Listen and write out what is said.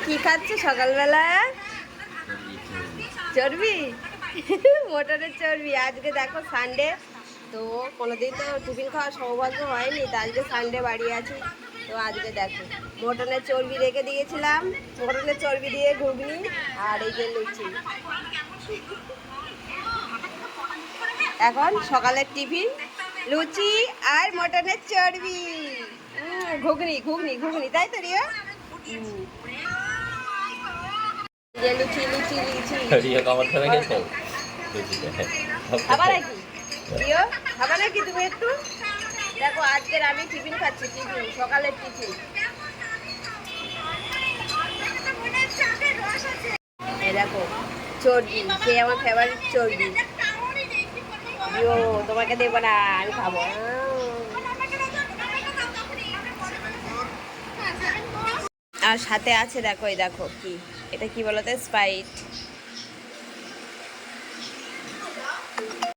কি খাচ্ছ সকালবেলা? চর্বি, মটরের চর্বি। আজকে দেখো সানডে, তো কোনোদিন তো টিফিন খাওয়ার সৌভাগ্য হয়নি, তো আজকে সানডে বাড়ি আছি। তো আজকে দেখো মটনের চর্বি রেখে দিয়েছিলাম, মটনের চর্বি দিয়ে ঘুগনি আর এই যে লুচি। এখন সকালের টিফিন লুচি আর মটনের চর্বি, ঘুগনি ঘুগনি ঘুগনি, তাই তো রিয়া? লুচি লুচি লুচি খাবার নাকি রিও? খাবার নাকি তুমি একটু? দেখো আজকের আমি টিফিন খাচ্ছি, টিফিন সকালের টিফিন। এই দেখো চর্বি, সে আমার ফেভারিট চর্বি। রিও তোমাকে দেবো না, আমি খাবো। আর সাথে আছে দেখো, এই দেখো কি, এটা কি বলতো, স্প্রাইট।